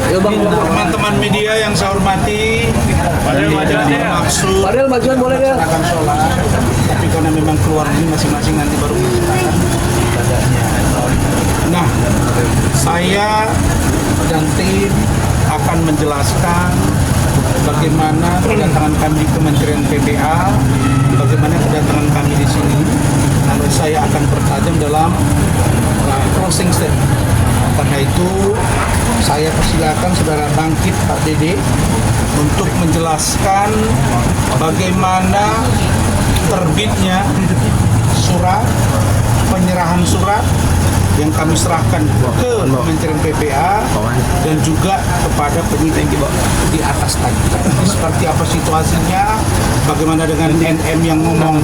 Teman-teman media yang saya hormati, maksud majuan boleh ya. Akan sholat, tapi karena memang keluar ini masing-masing nanti baru menceritakan ibadahnya. Nah, saya dan tim akan menjelaskan bagaimana kedatangan kami di Kementerian PPA, bagaimana kedatangan kami di sini. Lalu saya akan bertajam dalam closing statement. Karena itu saya persilakan saudara Bangkit Pak Dede untuk menjelaskan bagaimana terbitnya surat, penyerahan surat yang kami serahkan ke Kementerian PPA dan juga kepada penyidik di atas tadi. Seperti apa situasinya, bagaimana dengan NM yang ngomong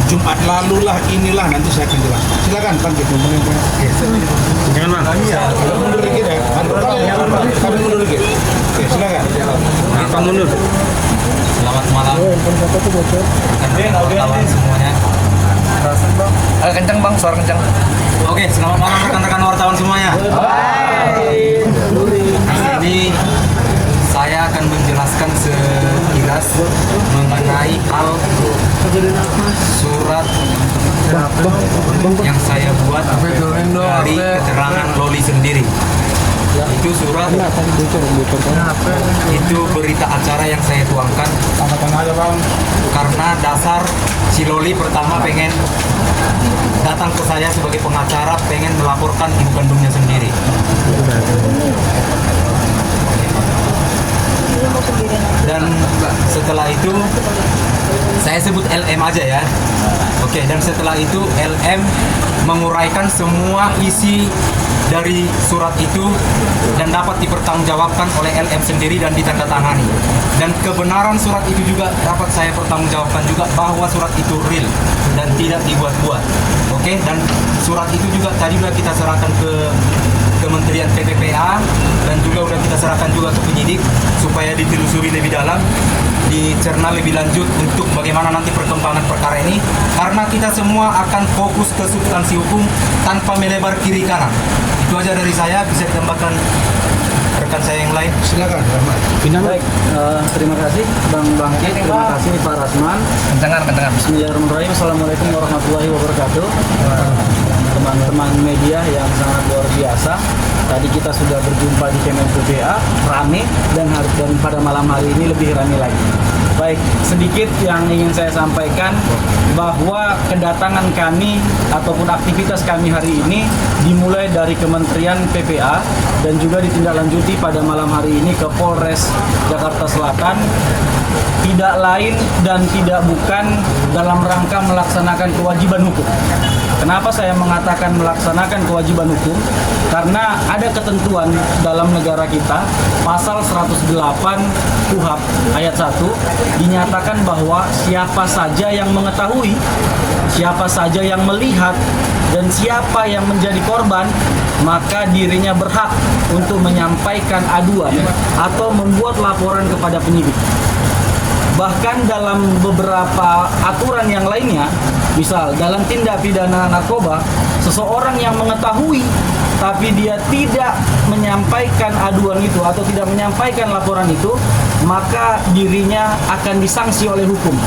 Jumat lalu lah, inilah, nanti saya akan jelaskan. Silakan Bangkit. Jangan Bang. Mundur dikit ya. Kami mundur dikit. Oke, silakan. Bang mundur. Selamat malam kawan semuanya. Agak kencang bang, suara kencang. Oke, selamat malam rekan-rekan wartawan semuanya. Ini saya akan menjelaskan sekilas mengenai hal surat yang saya buat dari keterangan Loli sendiri. Itu surat, itu berita acara yang saya tuangkan karena dasar si Loli pertama pengen datang ke saya sebagai pengacara, pengen melaporkan ibu kandungnya sendiri. Dan setelah itu saya sebut LM aja ya. Oke, dan setelah itu LM menguraikan semua isi dari surat itu dan dapat dipertanggungjawabkan oleh LM sendiri dan ditandatangani. Dan kebenaran surat itu juga dapat saya pertanggungjawabkan juga bahwa surat itu real dan tidak dibuat-buat. Oke, dan surat itu juga tadi sudah kita serahkan ke Kementerian PPPA dan juga sudah kita serahkan juga ke penyidik supaya ditelusuri lebih dalam, dicerna lebih lanjut untuk bagaimana nanti perkembangan perkara ini, karena kita semua akan fokus ke substansi hukum tanpa melebar kiri kanan. Itu aja dari saya, bisa ditambahkan rekan saya yang lain. Silakan. Baik, terima kasih Bang Bangkit, terima kasih Pak Rasman. Kencengan. Bismillahirrahmanirrahim. Assalamualaikum warahmatullahi wabarakatuh. Teman-teman media yang sangat luar biasa. Tadi kita sudah berjumpa di Kemen PPA, rame, dan pada malam hari ini lebih rame lagi. Baik, sedikit yang ingin saya sampaikan bahwa kedatangan kami ataupun aktivitas kami hari ini dimulai dari Kementerian PPA dan juga ditindaklanjuti pada malam hari ini ke Polres Jakarta Selatan, tidak lain dan tidak bukan dalam rangka melaksanakan kewajiban hukum. Kenapa saya mengatakan melaksanakan kewajiban hukum? Karena ada ketentuan dalam negara kita, pasal 108 KUHP ayat 1 dinyatakan bahwa siapa saja yang mengetahui, siapa saja yang melihat, dan siapa yang menjadi korban, maka dirinya berhak untuk menyampaikan aduan atau membuat laporan kepada penyidik. Bahkan dalam beberapa aturan yang lainnya, misal dalam tindak pidana narkoba, seseorang yang mengetahui tapi dia tidak menyampaikan aduan itu atau tidak menyampaikan laporan itu, maka dirinya akan disanksi oleh hukum,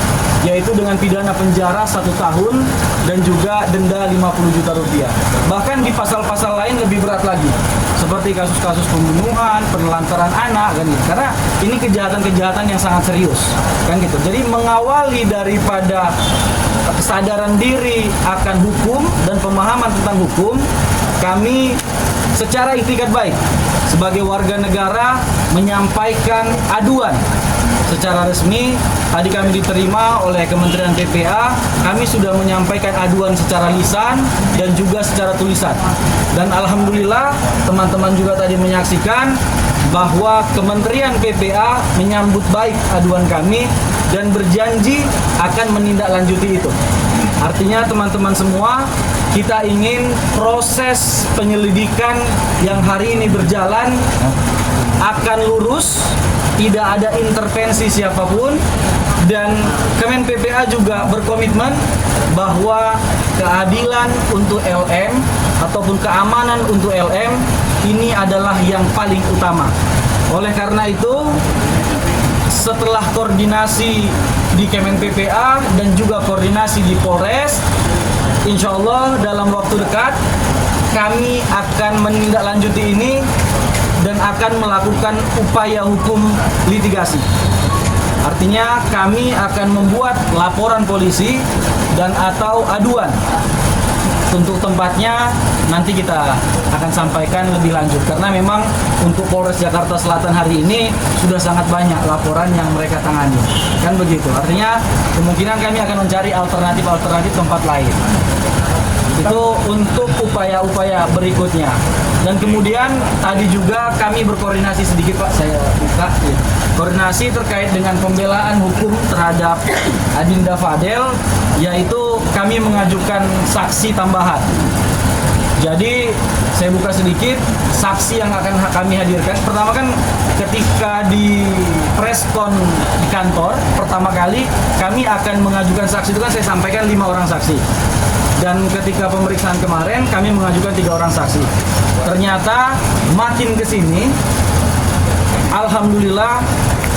yaitu dengan pidana penjara 1 tahun dan juga denda 50 juta rupiah. Bahkan di pasal-pasal lain lebih berat lagi, seperti kasus-kasus pembunuhan, penelantaran anak, kan gitu. Karena ini kejahatan-kejahatan yang sangat serius, kan gitu. Jadi mengawali daripada kesadaran diri akan hukum dan pemahaman tentang hukum, kami secara itikad baik sebagai warga negara menyampaikan aduan secara resmi. Tadi kami diterima oleh Kementerian PPA, kami sudah menyampaikan aduan secara lisan dan juga secara tulisan. Dan alhamdulillah teman-teman juga tadi menyaksikan bahwa Kementerian PPA menyambut baik aduan kami dan berjanji akan menindaklanjuti itu. Artinya teman-teman semua, kita ingin proses penyelidikan yang hari ini berjalan akan lurus, tidak ada intervensi siapapun, dan Kemen PPA juga berkomitmen bahwa keadilan untuk LM ataupun keamanan untuk LM ini adalah yang paling utama. Oleh karena itu, setelah koordinasi di Kemen PPA dan juga koordinasi di Polres, insya Allah dalam waktu dekat kami akan menindaklanjuti ini dan akan melakukan upaya hukum litigasi. Artinya kami akan membuat laporan polisi dan atau aduan. Untuk tempatnya nanti kita akan sampaikan lebih lanjut, karena memang untuk Polres Jakarta Selatan hari ini sudah sangat banyak laporan yang mereka tangani, kan begitu. Artinya kemungkinan kami akan mencari alternatif tempat lain. Itu untuk upaya-upaya berikutnya. Dan kemudian tadi juga kami berkoordinasi sedikit, Pak, saya buka ya. Koordinasi terkait dengan pembelaan hukum terhadap Adinda Fadel, yaitu kami mengajukan saksi tambahan. Jadi saya buka sedikit saksi yang akan kami hadirkan. Pertama kan ketika di preskon di kantor pertama kali kami akan mengajukan saksi, itu kan saya sampaikan 5 orang saksi. Dan ketika pemeriksaan kemarin kami mengajukan 3 orang saksi. Ternyata makin ke sini, alhamdulillah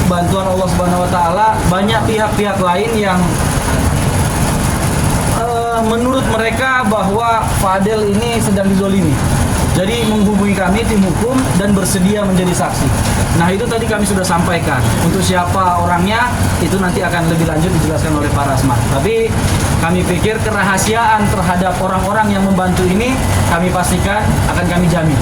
bantuan Allah Subhanahu wa taala, banyak pihak-pihak lain yang menurut mereka bahwa Fadel ini sedang dizolimi. Jadi menghubungi kami tim hukum dan bersedia menjadi saksi. Nah, itu tadi kami sudah sampaikan. Untuk siapa orangnya itu nanti akan lebih lanjut dijelaskan oleh Pak Rasman. Tapi kami pikir kerahasiaan terhadap orang-orang yang membantu ini kami pastikan akan kami jamin.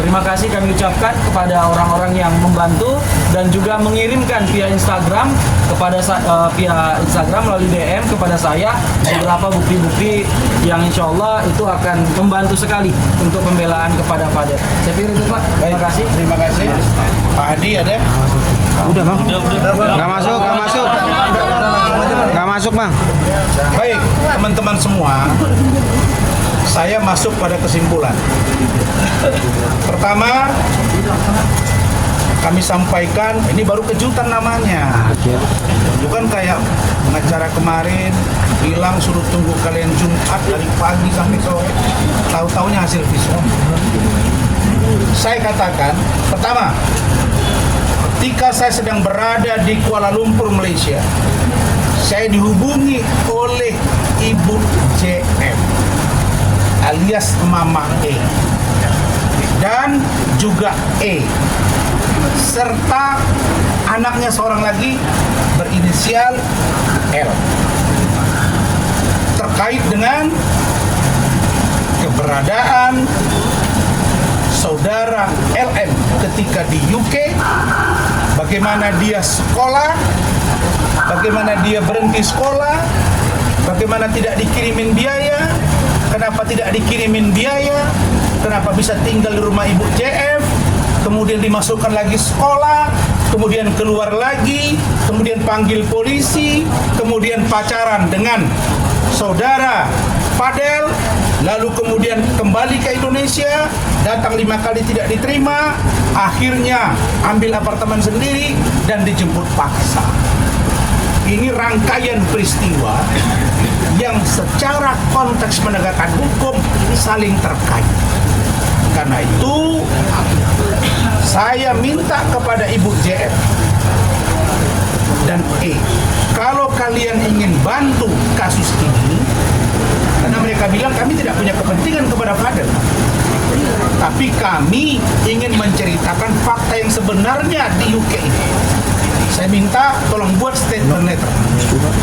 Terima kasih kami ucapkan kepada orang-orang yang membantu dan juga mengirimkan via Instagram kepada via Instagram melalui DM kepada saya beberapa bukti-bukti yang insya Allah itu akan membantu sekali untuk pembelaan kepada Fadel. Saya pikir itu, Pak. Terima kasih. Terima kasih. Pak Adi ada? Udah bang. Nggak masuk. Nggak masuk bang. Baik, teman-teman semua, saya masuk pada kesimpulan. Pertama, kami sampaikan, ini baru kejutan namanya. Bukan kayak pengacara kemarin bilang suruh tunggu kalian Jumat dari pagi sampai sore, tahu-taunya hasil visum. Saya katakan, pertama, ketika saya sedang berada di Kuala Lumpur, Malaysia, saya dihubungi oleh Ibu JF alias Mama E dan juga E serta anaknya seorang lagi berinisial L terkait dengan keberadaan saudara LM ketika di UK, bagaimana dia sekolah, bagaimana dia berhenti sekolah, bagaimana tidak dikirimin biaya, kenapa tidak dikirimin biaya, kenapa bisa tinggal di rumah Ibu JF, kemudian dimasukkan lagi sekolah, kemudian keluar lagi, kemudian panggil polisi, kemudian pacaran dengan saudara Fadel, lalu kemudian kembali ke Indonesia, datang 5 kali tidak diterima, akhirnya ambil apartemen sendiri dan dijemput paksa. Ini rangkaian peristiwa yang secara konteks penegakan hukum saling terkait. Karena itu saya minta kepada Ibu JF dan E, kalau kalian ingin bantu kasus ini, karena mereka bilang kami tidak punya kepentingan kepada Fadel, tapi kami ingin menceritakan fakta yang sebenarnya di UK. Saya minta tolong buat statement letter,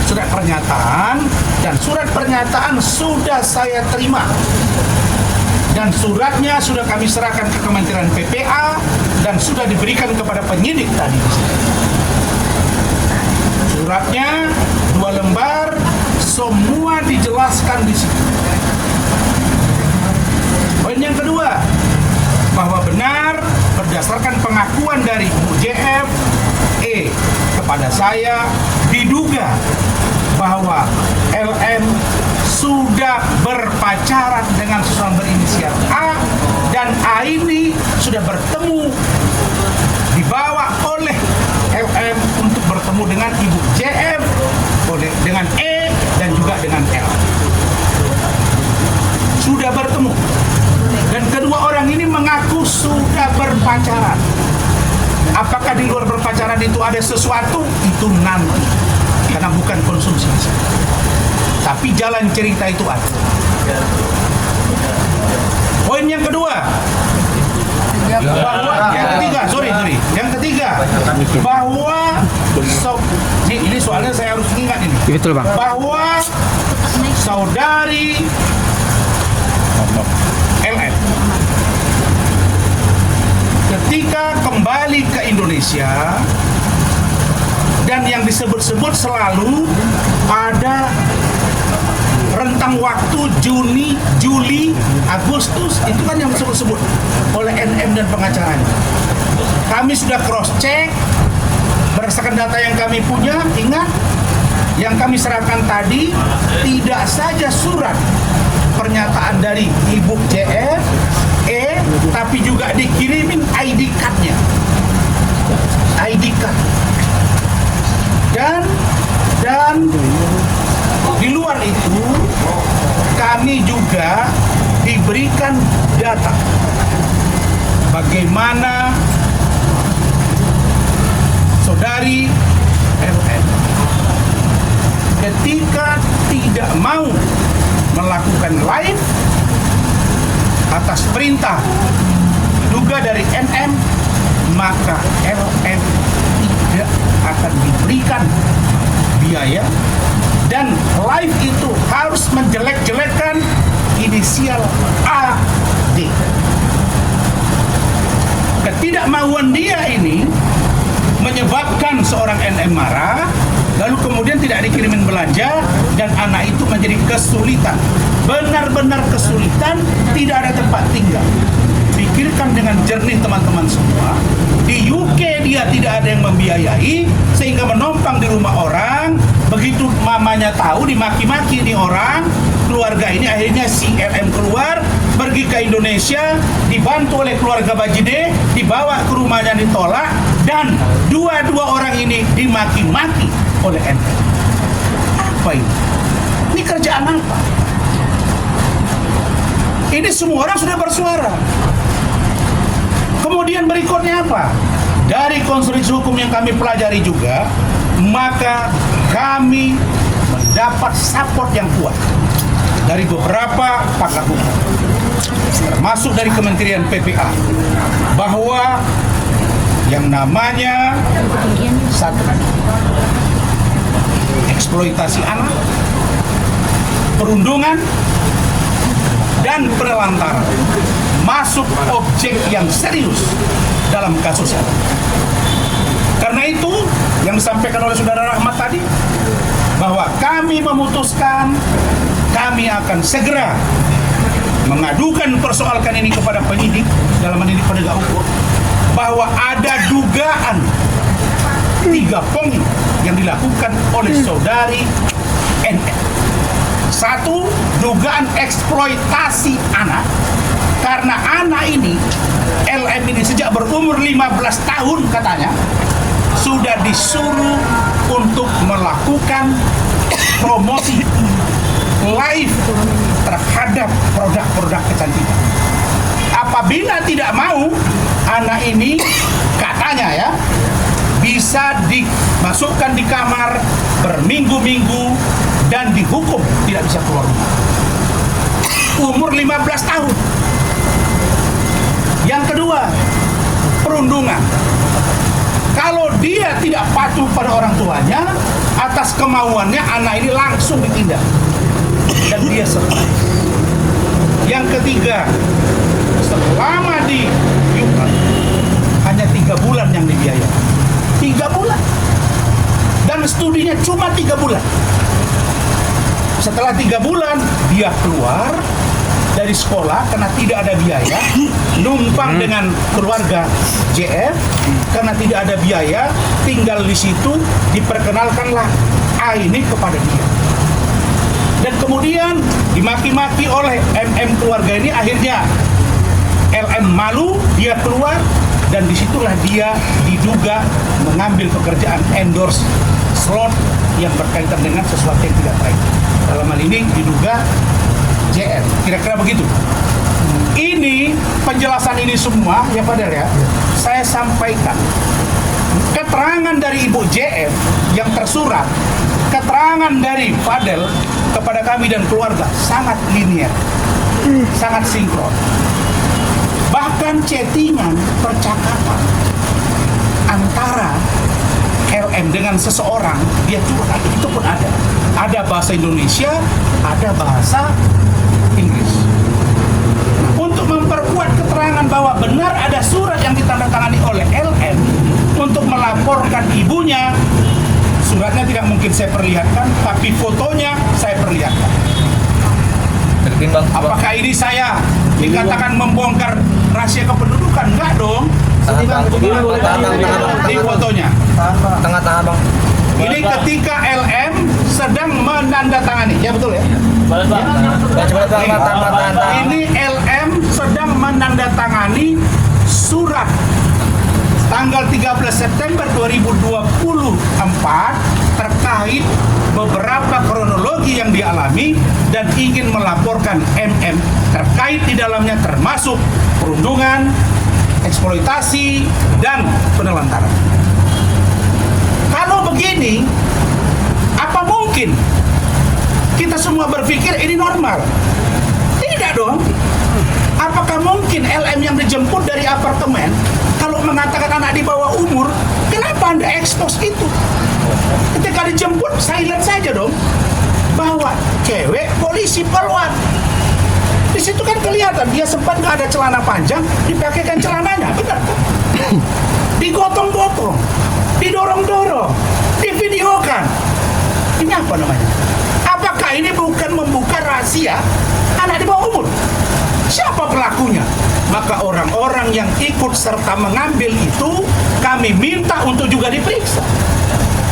surat pernyataan, dan surat pernyataan sudah saya terima. Dan suratnya sudah kami serahkan ke Kementerian PPA dan sudah diberikan kepada penyidik tadi. Suratnya 2 lembar, semua dijelaskan di situ. Poin yang kedua, bahwa benar berdasarkan pengakuan dari Bu JF E kepada saya, diduga bahwa LM sudah berpacaran dengan seseorang berinisial A, dan A ini sudah bertemu, dibawa oleh LM untuk bertemu dengan Ibu JF, dengan E dan juga dengan L. Sudah bertemu. Dan kedua orang ini mengaku berpacaran. Apakah di luar berpacaran itu ada sesuatu? Itu nanti, karena bukan konsumsi. Tapi jalan cerita itu ada. Poin yang kedua, bahwa yang ketiga, bahwa ini soalnya saya harus ingat ini. Betul, Bang. Bahwa saudari LM ketika kembali ke Indonesia, dan yang disebut-sebut selalu ada rentang waktu Juni, Juli, Agustus, itu kan yang disebut-sebut oleh NM dan pengacaranya. Kami sudah cross check berdasarkan data yang kami punya. Ingat, yang kami serahkan tadi tidak saja surat pernyataan dari Ibu JR, tapi juga dikirimin ID card-nya. ID card. Dan di luar itu kami juga diberikan data bagaimana saudari LM ketika tidak mau melakukan live atas perintah diduga dari NM, maka LM tidak akan diberikan biaya, dan live itu harus menjelek-jelekkan inisial AD. Ketidakmauan dia ini menyebabkan seorang NM marah, lalu kemudian tidak dikirimin belanja, dan anak itu menjadi kesulitan, benar-benar kesulitan, tidak ada tempat tinggal. Pikirkan dengan jernih teman-teman semua, di UK dia tidak ada yang membiayai, sehingga menumpang di rumah orang. Begitu mamanya tahu, dimaki-maki ini orang, keluarga ini, akhirnya si LM keluar, pergi ke Indonesia, dibantu oleh keluarga Bajide, dibawa ke rumahnya, ditolak, dan dua-dua orang ini dimaki-maki oleh NM. Apa ini? Ini kerjaan apa? Ini semua orang sudah bersuara. Kemudian berikutnya apa? Dari konstruksi hukum yang kami pelajari juga, maka kami mendapat support yang kuat dari beberapa pakar hukum, termasuk dari Kementerian PPA, bahwa yang namanya satu, eksploitasi anak, perundungan, dan penelantaran masuk objek yang serius dalam kasus ini. Karena itu yang disampaikan oleh Saudara Rahmat tadi, bahwa kami memutuskan kami akan segera mengadukan, persoalkan ini kepada penyidik, dalam mendidik penegak hukum, bahwa ada dugaan 3 poin yang dilakukan oleh saudari NM. 1, dugaan eksploitasi anak, karena anak ini, LM ini sejak berumur 15 tahun katanya, sudah disuruh untuk melakukan promosi live terhadap produk-produk kecantikan. Apabila tidak mau, anak ini katanya ya, bisa dimasukkan di kamar berminggu-minggu dan dihukum tidak bisa keluar rumah. Umur 15 tahun. Yang kedua, perundungan. Kalau dia tidak patuh pada orang tuanya, atas kemauannya anak ini langsung ditindak dan dia stres. Yang ketiga, selama di UK hanya 3 bulan yang dibiayai. 3 bulan. Dan studinya cuma 3 bulan. Setelah 3 bulan dia keluar dari sekolah karena tidak ada biaya, numpang dengan keluarga JF karena tidak ada biaya, tinggal di situ, diperkenalkanlah ini kepada dia. Dan kemudian dimaki-maki oleh MM keluarga ini, akhirnya LM malu, dia keluar, dan disitulah dia diduga mengambil pekerjaan endorse slot yang berkaitan dengan sesuatu yang tidak baik. Dalam hal ini diduga JR, kira-kira begitu. ini penjelasan ini semua ya Fadel ya, saya sampaikan keterangan dari Ibu JM yang tersurat, keterangan dari Fadel kepada kami dan keluarga sangat linear, sangat sinkron. Bahkan chattingan, percakapan antara LM dengan seseorang, dia curhat, itu pun ada. Ada bahasa Indonesia, ada bahasa Inggris. Untuk memperkuat keterangan bahwa benar ada surat yang ditandatangani oleh LM untuk melaporkan ibunya, suratnya tidak mungkin saya perlihatkan, tapi fotonya saya perlihatkan. Apakah ini saya dikatakan membongkar rahasia kependudukan? Enggak dong. Di fotonya. Tengah-tengah bang. Ini ketika LM sedang menandatangani, ya betul ya? Ini LM sedang menandatangani surat tanggal 13 September 2024 terkait beberapa kronologi yang dialami dan ingin melaporkan MM terkait di dalamnya termasuk perundungan, eksploitasi, dan penelantaran. Kalau begini, apa mungkin kita semua berpikir ini normal? Tidak dong. Apakah mungkin LM yang dijemput dari apartemen kalau mengatakan anak di bawah umur, kenapa Anda ekspos itu? Ketika dijemput, silent saja dong. Bahwa cewek polisi poluan. Di situ kan kelihatan dia sempat nggak ada celana panjang, dipakaikan celananya, benar kan? Digotong-gotong, didorong-dorong, divideokan. Ini apa namanya? Apakah ini bukan membuka rahasia anak di bawah umur? Siapa pelakunya? Maka orang-orang yang ikut serta mengambil itu kami minta untuk juga diperiksa.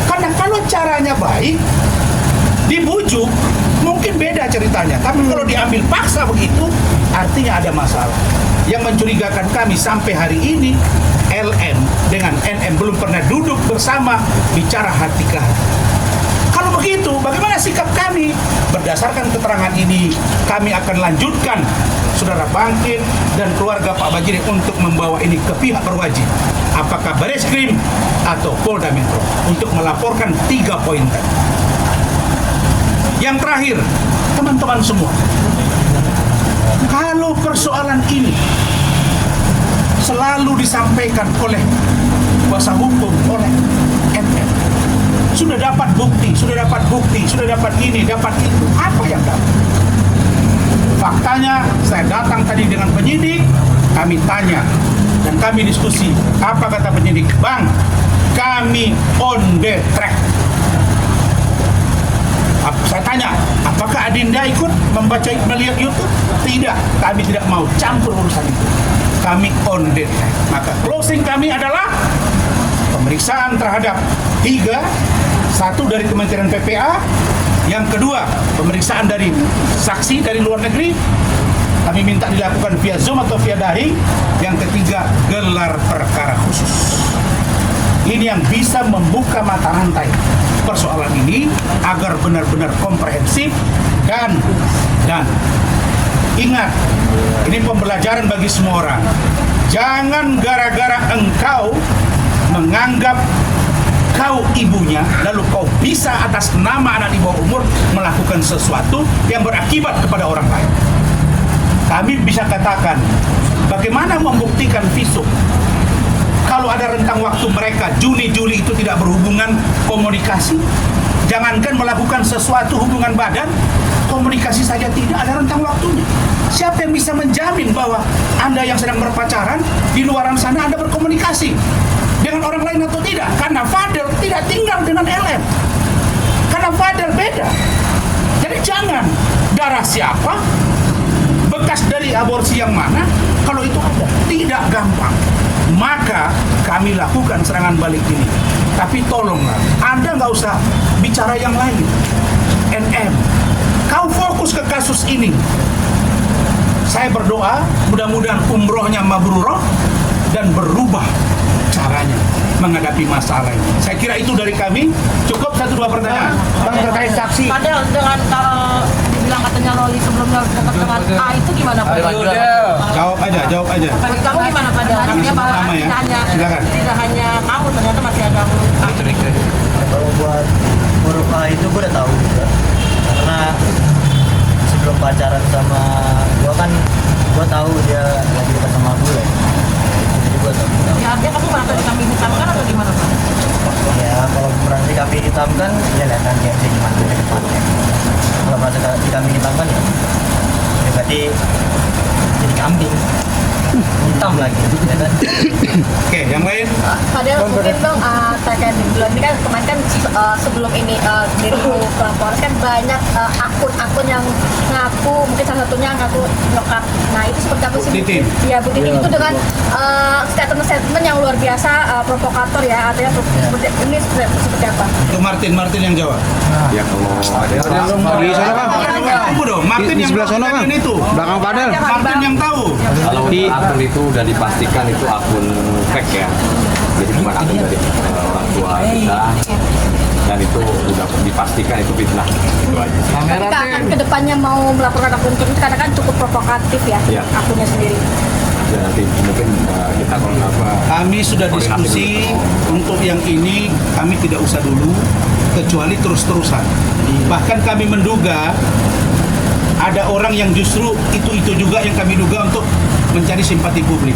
Karena kalau caranya baik, dibujuk, mungkin beda ceritanya. Tapi kalau diambil paksa begitu, artinya ada masalah. Yang mencurigakan kami sampai hari ini, LM dengan NM belum pernah duduk bersama bicara hati ke hati. Kalau begitu, bagaimana sikap kami? Berdasarkan keterangan ini, kami akan lanjutkan Saudara Bangkin dan keluarga Pak Bajiri untuk membawa ini ke pihak berwajib. Apakah Bareskrim atau Polda Metro untuk melaporkan 3 poin tadi. Yang terakhir, teman-teman semua, kalau persoalan ini selalu disampaikan oleh kuasa hukum, oleh MM, sudah dapat bukti, sudah dapat ini, dapat itu. Apa yang dapat? Faktanya, saya datang tadi dengan penyidik, kami tanya, dan kami diskusi. Apa kata penyidik? Bang, kami on the track. Saya tanya, apakah Adinda ikut melihat YouTube? Tidak, kami tidak mau campur urusan itu. Kami on the track. Maka closing kami adalah pemeriksaan terhadap 3, 1 dari Kementerian PPA, yang kedua pemeriksaan dari saksi dari luar negeri, kami minta dilakukan via Zoom atau via daring, yang ketiga gelar perkara khusus. Ini yang bisa membuka mata rantai persoalan ini agar benar-benar komprehensif dan ingat, ini pembelajaran bagi semua orang. Jangan gara-gara engkau menganggap kau ibunya, lalu kau bisa atas nama anak di bawah umur melakukan sesuatu yang berakibat kepada orang lain. Kami bisa katakan, bagaimana membuktikan visum? Kalau ada rentang waktu mereka Juni-Juli itu tidak berhubungan komunikasi, jangankan melakukan sesuatu hubungan badan, komunikasi saja tidak ada rentang waktunya. Siapa yang bisa menjamin bahwa Anda yang sedang berpacaran di luaran sana Anda berkomunikasi dengan orang lain atau tidak? Karena Fadel tidak tinggal dengan LM. Karena Fadel beda. Jadi jangan darah siapa, bekas dari aborsi yang mana, kalau itu ada, tidak gampang. Maka kami lakukan serangan balik ini. Tapi tolonglah, Anda nggak usah bicara yang lain. NM, kau fokus ke kasus ini. Saya berdoa, mudah-mudahan umrohnya mabrurah dan berubah caranya menghadapi masalah ini. Saya kira itu dari kami. Cukup 1-2 pertanyaan. Bang, terkait saksi. Padahal dengan kalau bilang katanya Loli sebelumnya dekat dengan A itu gimana Pak? Jawab aja. Menurut kamu gimana Pak? Artinya bahwa pertama ya. Silakan. tidak hanya kamu, ternyata masih ada huruf A. Kalau buat huruf A itu gue udah tahu juga. Karena sebelum pacaran sama gue kan gue tahu dia lagi dekat sama gue. Jadi gue tahu. Ya artinya kamu merasa dikambing hitamkan atau gimana Pak? Ya kalau merasa dikambing hitamkan ya lihat nanti aja gimana ke depannya. Kalau merasa dikambing hitamkan ya berarti jadi kambing hitam lagi ya kan? Oke, yang lain. Padahal mungkin Bang, terkait di bulan ini kan kemarin kan sebelum ini dirimu Polres kan banyak akun-akun yang ngaku, mungkin salah satunya ngaku nyokap. Nah itu seperti apa sih? Titin. Iya Bu Titin itu dengan statement-statement yang luar biasa, provokator ya, artinya seperti ini seperti apa? Itu Martin yang jawab. Ya kalau ada di sana Bang. Tunggu dong, Martin Di yang sebelah sana Bang. itu. Belakang Padel. Martin yang tahu. Kalau Di- akun itu udah dipastikan itu akun fake ya. Jadi bukan akun dari orang tua kita. Dan itu udah dipastikan itu fitnah. Itu aja sih. Ketika akan kedepannya mau melaporkan akun itu karena kan cukup provokatif ya Iya. akunnya sendiri. Dan nanti mungkin kita kalau apa Kami sudah diskusi untuk yang ini kami tidak usah dulu kecuali terus-terusan. Bahkan kami menduga ada orang yang justru itu juga yang kami duga untuk mencari simpati publik.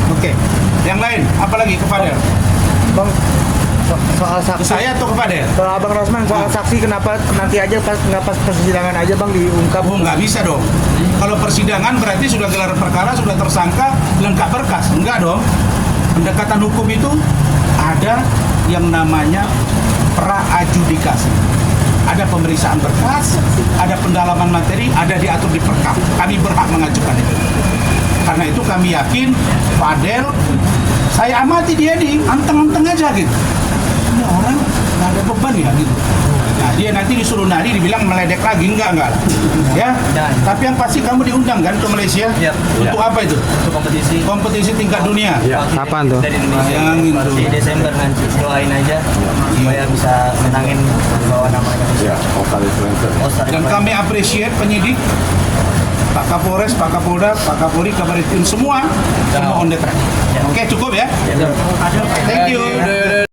Oke, yang lain apalagi ke Fadel? Bang, soal saksi. Saya atau ke Fadel? Kalau Abang Rosman soal saksi kenapa nanti aja nggak pas persidangan aja Bang diungkap? Oh, nggak bisa dong. Kalau persidangan berarti sudah gelar perkara, sudah tersangka, lengkap berkas. Enggak dong. Pendekatan hukum itu ada yang namanya pra-adjudikasi. Ada pemeriksaan berkas, ada pendalaman materi, ada diatur di perkap. Kami berhak mengajukan itu. Karena itu kami yakin Fadel, saya amati dia nih, anteng-anteng aja gitu. Ini orang nggak ada beban ya gitu. Nah, dia nanti disuruh nari, dibilang meledek lagi, enggak. Ya, tapi yang pasti kamu diundang kan ke Malaysia? Iya. Untuk apa itu? Untuk kompetisi Kompetisi tingkat dunia. Kapan tuh? dari Indonesia. Bayangin tuh. Di Desember nanti doain aja supaya bisa menangin bawa nama Indonesia. ya lokal influencer. Dan kami appreciate penyidik, Pak Kapolres, Pak Kapolda, Pak Kapolri, Kabar Eskrim semua on the track. Oke, cukup ya? Thank you.